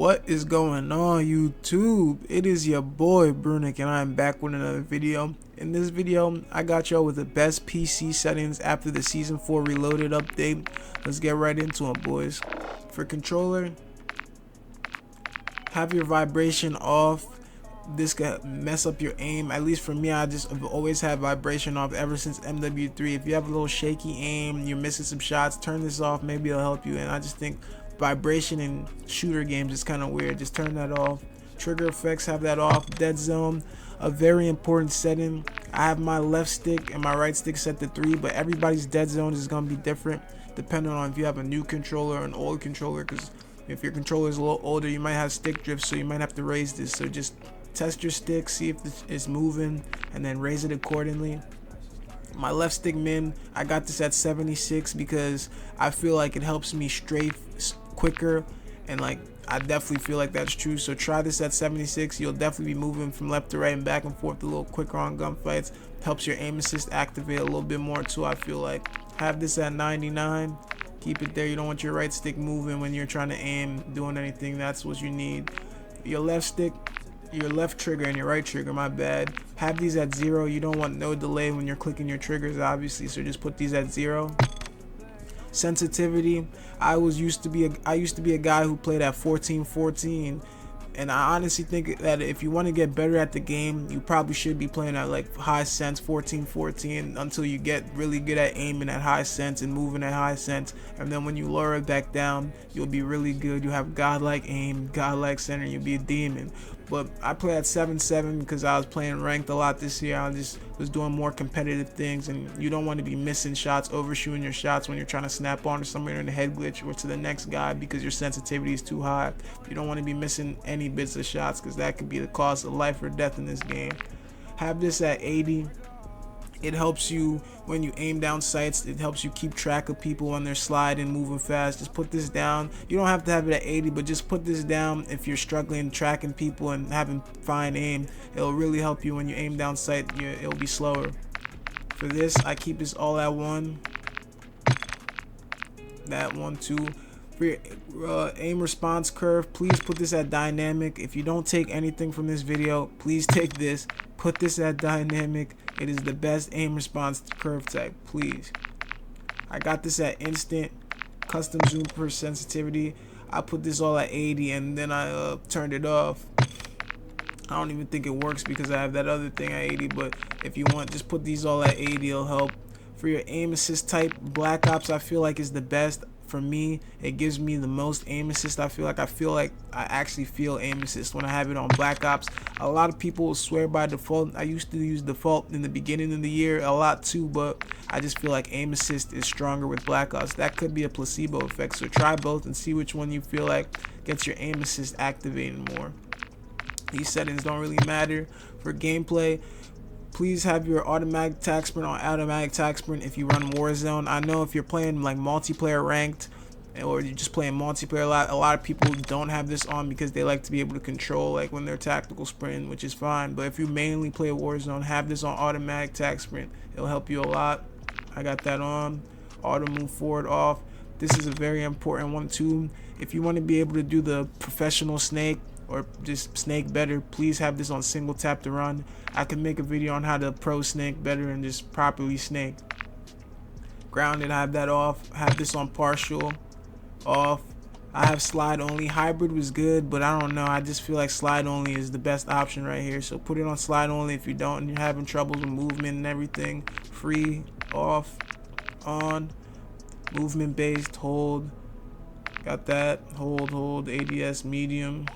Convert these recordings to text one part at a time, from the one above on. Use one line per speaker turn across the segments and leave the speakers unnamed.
What is going on, YouTube? It is your boy Brunick and I'm back with another video. In this video, I got y'all with the best PC settings after the Season 4 Reloaded update. Let's get right into it, boys. For controller, have your vibration off. This could mess up your aim. At least for me, I just have always had vibration off ever since MW3. If you have a little shaky aim, you're missing some shots, turn this off. Maybe it'll help you. And I just think vibration in shooter games is kind of weird. Just turn that off. Trigger effects, have that off. Dead zone, a very important setting. I have my left stick and my right stick set to 3, but everybody's dead zone is going to be different depending on if you have a new controller or an old controller, because if your controller is a little older, you might have stick drift, so you might have to raise this. So just test your stick, see if it's moving, and then raise it accordingly. My left stick min, I got this at 76 because I feel like it helps me strafe quicker, and like I definitely feel like that's true. So try this at 76. You'll definitely be moving from left to right and back and forth a little quicker on gunfights. Helps your aim assist activate a little bit more too, I feel like. Have this at 99. Keep it there. You don't want your right stick moving when you're trying to aim, doing anything. That's what you need. Your left stick, your left trigger and your right trigger, my bad, have these at 0. You don't want no delay when you're clicking your triggers, obviously, so just put these at 0. Sensitivity, I used to be a guy who played at 1414, and I honestly think that if you want to get better at the game, you probably should be playing at like high sense 1414 until you get really good at aiming at high sense and moving at high sense, and then when you lower it back down, you'll be really good. You have godlike aim, godlike center, you'll be a demon. But I play at 7.7 because I was playing ranked a lot this year. I just was doing more competitive things, and you don't want to be missing shots, overshooting your shots when you're trying to snap on to somebody in the head glitch or to the next guy because your sensitivity is too high. You don't want to be missing any bits of shots because that could be the cause of life or death in this game. Have this at 80. It helps you when you aim down sights. It helps you keep track of people when they're sliding, moving fast. Just put this down. You don't have to have it at 80, but just put this down if you're struggling tracking people and having fine aim. It'll really help you when you aim down sight. It'll be slower. For this, I keep this all at 1. That 1, 2. For your aim response curve, please put this at dynamic. If you don't take anything from this video, please take this. Put this at dynamic. It is the best aim response curve type, please. I got this at instant. Custom zoom per sensitivity, I put this all at 80 and then I turned it off. I don't even think it works because I have that other thing at 80, but if you want, just put these all at 80, it'll help. For your aim assist type, Black Ops I feel like is the best. For me, it gives me the most aim assist. I feel like I actually feel aim assist when I have it on Black Ops. A lot of people will swear by default. I used to use default in the beginning of the year a lot too, but I just feel like aim assist is stronger with Black Ops. That could be a placebo effect, so try both and see which one you feel like gets your aim assist activated more. These settings don't really matter. For gameplay, please have your automatic attack sprint on automatic attack sprint if you run Warzone. I know if you're playing like multiplayer ranked or you're just playing multiplayer a lot of people don't have this on because they like to be able to control like when they're tactical sprinting, which is fine. But if you mainly play Warzone, have this on automatic attack sprint. It'll help you a lot. I got that on. Auto move forward off. This is a very important one too. If you want to be able to do the professional snake or just snake better, please have this on single tap to run. I can make a video on how to pro snake better and just properly snake. Grounded, I have that off. Have this on partial off. I have slide only. Hybrid was good, but I don't know, I just feel like slide only is the best option right here, so put it on slide only if you don't and you're having troubles with movement and everything. Free, off, on, movement based, hold. Got that. Hold, ADS medium.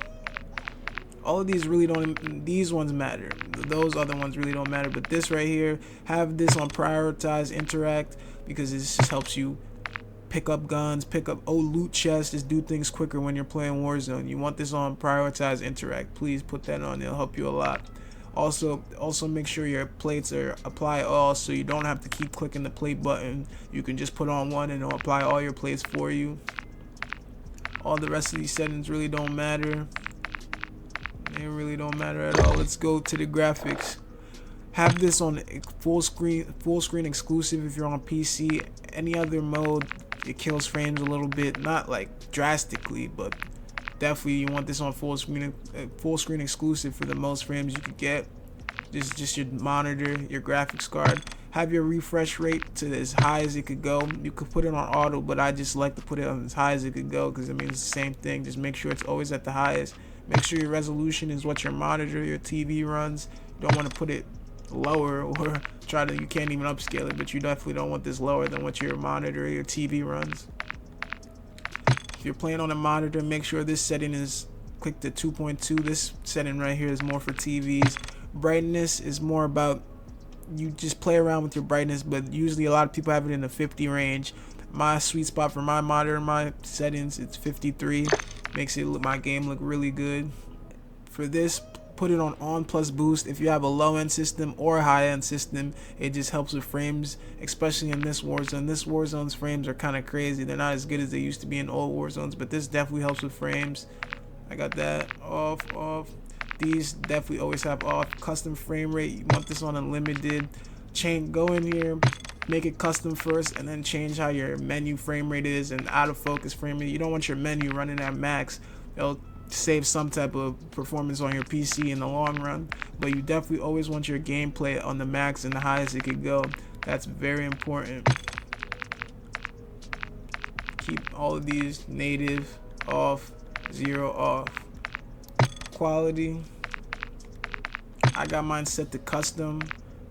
All of these really don't, these ones matter. Those other ones really don't matter, but this right here, have this on prioritize interact because this just helps you pick up guns, pick up loot chests, just do things quicker when you're playing Warzone. You want this on prioritize interact. Please put that on. It'll help you a lot. Also make sure your plates are apply all, so you don't have to keep clicking the plate button. You can just put on one and it'll apply all your plates for you. All the rest of these settings really don't matter. They really don't matter at all. Let's go to the graphics. Have this on full screen exclusive if you're on PC. Any other mode, it kills frames a little bit, not like drastically, but Definitely you want this on full screen exclusive for the most frames you could get. Just your monitor, your graphics card. Have your refresh rate to as high as it could go. You could put it on auto, but I just like to put it on as high as it could go because it means it's the same thing. Just make sure it's always at the highest. Make sure your resolution is what your monitor, your TV runs. You don't want to put it lower or try to, you can't even upscale it, but you definitely don't want this lower than what your monitor or your TV runs. If you're playing on a monitor, make sure this setting is click the 2.2. This setting right here is more for TVs. Brightness is more about, you just play around with your brightness, but usually a lot of people have it in the 50 range. My sweet spot for my monitor, my settings, it's 53. Makes it my game look really good. For this, put it on plus boost. If you have a low end system or a high end system, it just helps with frames, especially in this Warzone. This Warzone's frames are kind of crazy. They're not as good as they used to be in old Warzones, but this definitely helps with frames. I got that off. These definitely always have off. Custom frame rate, you want this on unlimited. Go in here, make it custom first, and then change how your menu frame rate is and out of focus frame rate. You don't want your menu running at max. It'll save some type of performance on your PC in the long run, but you definitely always want your gameplay on the max and the highest it could go. That's very important. Keep all of these native off, 0 off. Quality, I got mine set to custom.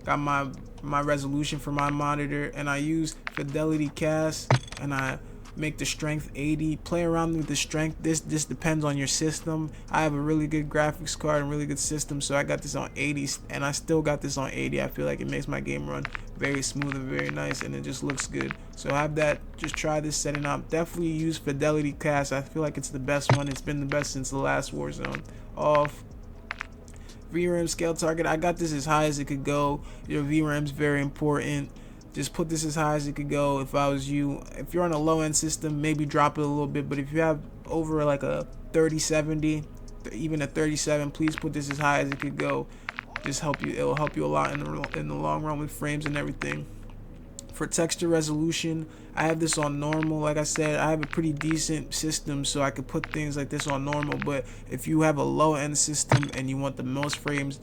Got my resolution for my monitor, and I use fidelity cast, and I make the strength 80. Play around with the strength. This depends on your system. I have a really good graphics card and really good system, so I got this on 80, and I still got this on 80. I feel like it makes my game run very smooth and very nice, and it just looks good. So have that. Just try this setting up. Definitely use fidelity cast. I feel like it's the best one. It's been the best since the last Warzone. Off. VRAM scale target, I got this as high as it could go. Your VRAM's very important. Just put this as high as it could go. If I was you, if you're on a low end system, maybe drop it a little bit, but if you have over like a 3070, even a 37, please put this as high as it could go. Just help you, it'll help you a lot in the long run with frames and everything. For texture resolution, I have this on normal. Like I said, I have a pretty decent system, so I could put things like this on normal. But if you have a low end system and you want the most frames,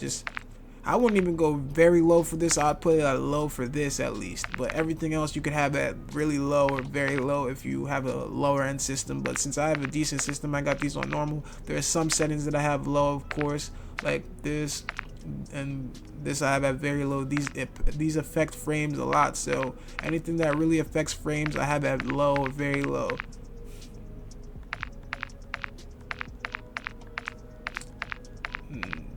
I wouldn't even go very low for this. I'd put it at low for this at least. But everything else you could have at really low or very low if you have a lower end system. But since I have a decent system, I got these on normal. There are some settings that I have low, of course, like this. And this I have at very low. These affect frames a lot, so anything that really affects frames I have at low or very low.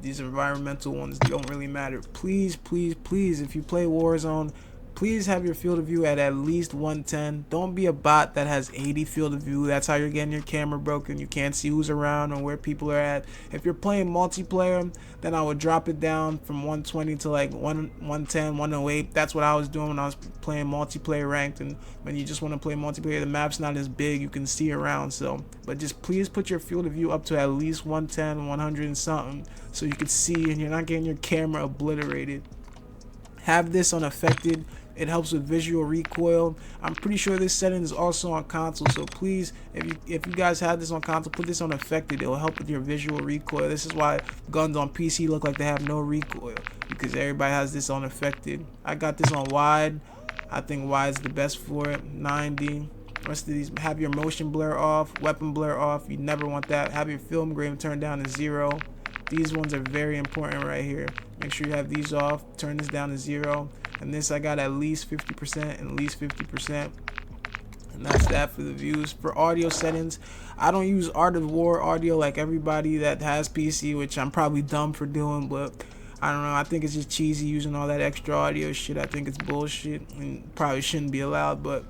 These environmental ones don't really matter. Please, if you play Warzone, please have your field of view at least 110. Don't be a bot that has 80 field of view. That's how you're getting your camera broken. You can't see who's around or where people are at. If you're playing multiplayer, then I would drop it down from 120 to like 110, 108. That's what I was doing when I was playing multiplayer ranked. And when you just want to play multiplayer, the map's not as big. You can see around. So, but just please put your field of view up to at least 110, 100 and something, so you can see and you're not getting your camera obliterated. Have this unaffected. It helps with visual recoil. I'm pretty sure this setting is also on console, so please, if you guys have this on console, put this on affected. It will help with your visual recoil. This is why guns on PC look like they have no recoil, because everybody has this on affected. I got this on wide. I think wide is the best for it. 90. Rest of these, have your motion blur off, weapon blur off. You never want that. Have your film grain turned down to 0. These ones are very important right here. Make sure you have these off. Turn this down to 0. And this I got at least 50% and at least 50%. And that's that for the views. For audio settings, I don't use Art of War audio like everybody that has PC, which I'm probably dumb for doing, but I don't know. I think it's just cheesy using all that extra audio shit. I think it's bullshit and probably shouldn't be allowed. But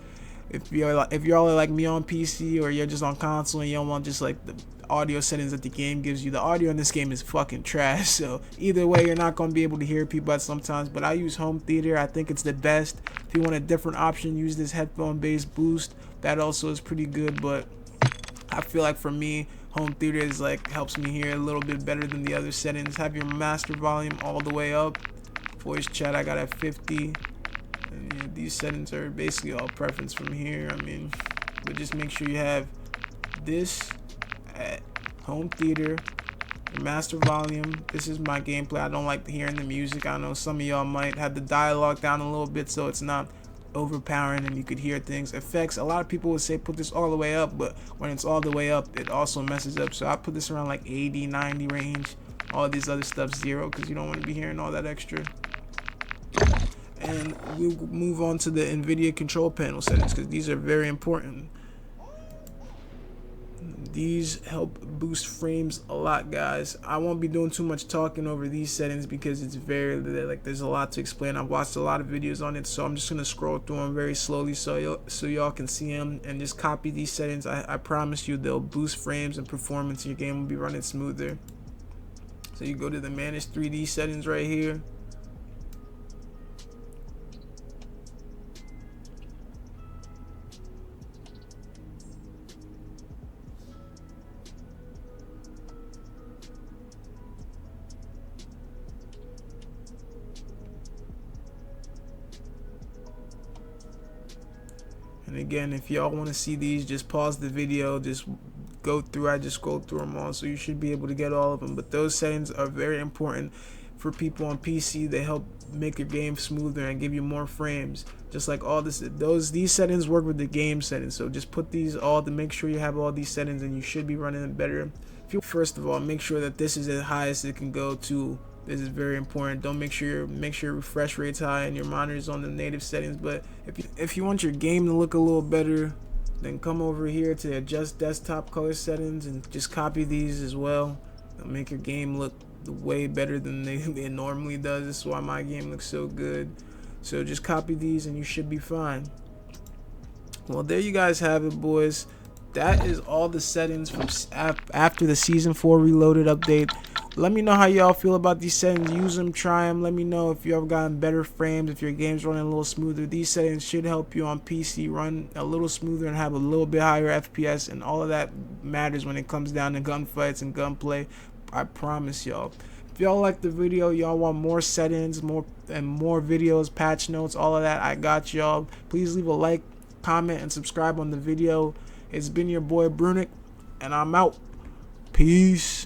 if y'all are like me on PC or you're just on console and you don't want just like the audio settings that the game gives you, the audio in this game is fucking trash. So either way, you're not going to be able to hear people at sometimes. But I use home theater. I think it's the best. If you want a different option, use this headphone based boost. That also is pretty good. But I feel like for me, home theater is like helps me hear a little bit better than the other settings. Have your master volume all the way up. Voice chat I got at 50. And yeah, these settings are basically all preference from here. I mean, but just make sure you have this at home theater, master volume. This is my gameplay. I don't like hearing the music. I know some of y'all might have the dialogue down a little bit so it's not overpowering and you could hear things. Effects, a lot of people would say put this all the way up, but when it's all the way up it also messes up, so I put this around like 80, 90 range. All these other stuff 0 because you don't want to be hearing all that extra. And we'll move on to the Nvidia control panel settings because these are very important. These help boost frames a lot, guys. I won't be doing too much talking over these settings because it's very, like, there's a lot to explain. I've watched a lot of videos on it, so I'm just gonna scroll through them very slowly so y'all can see them and just copy these settings. I promise you they'll boost frames and performance. Your game will be running smoother. So you go to the manage 3D settings right here. And again, if y'all want to see these, just pause the video, just go through. I just go through them all, so you should be able to get all of them. But those settings are very important for people on PC. They help make your game smoother and give you more frames. Just like all this, these settings work with the game settings. So just put these all to make sure you have all these settings, and you should be running it better. First of all, make sure that this is as high as it can go to. This is very important. Don't make sure your refresh rate's high and your monitor's on the native settings. But if you want your game to look a little better, then come over here to adjust desktop color settings and just copy these as well. It'll make your game look way better than it normally does. This is why my game looks so good. So just copy these and you should be fine. Well, there you guys have it, boys. That is all the settings from after the Season 4 Reloaded update. Let me know how y'all feel about these settings. Use them, try them. Let me know if you have gotten better frames, if your game's running a little smoother. These settings should help you on PC run a little smoother and have a little bit higher FPS, and all of that matters when it comes down to gunfights and gunplay. I promise y'all. If y'all like the video, y'all want more settings, more videos, patch notes, all of that, I got y'all. Please leave a like, comment, and subscribe on the video. It's been your boy Brunick, and I'm out. Peace.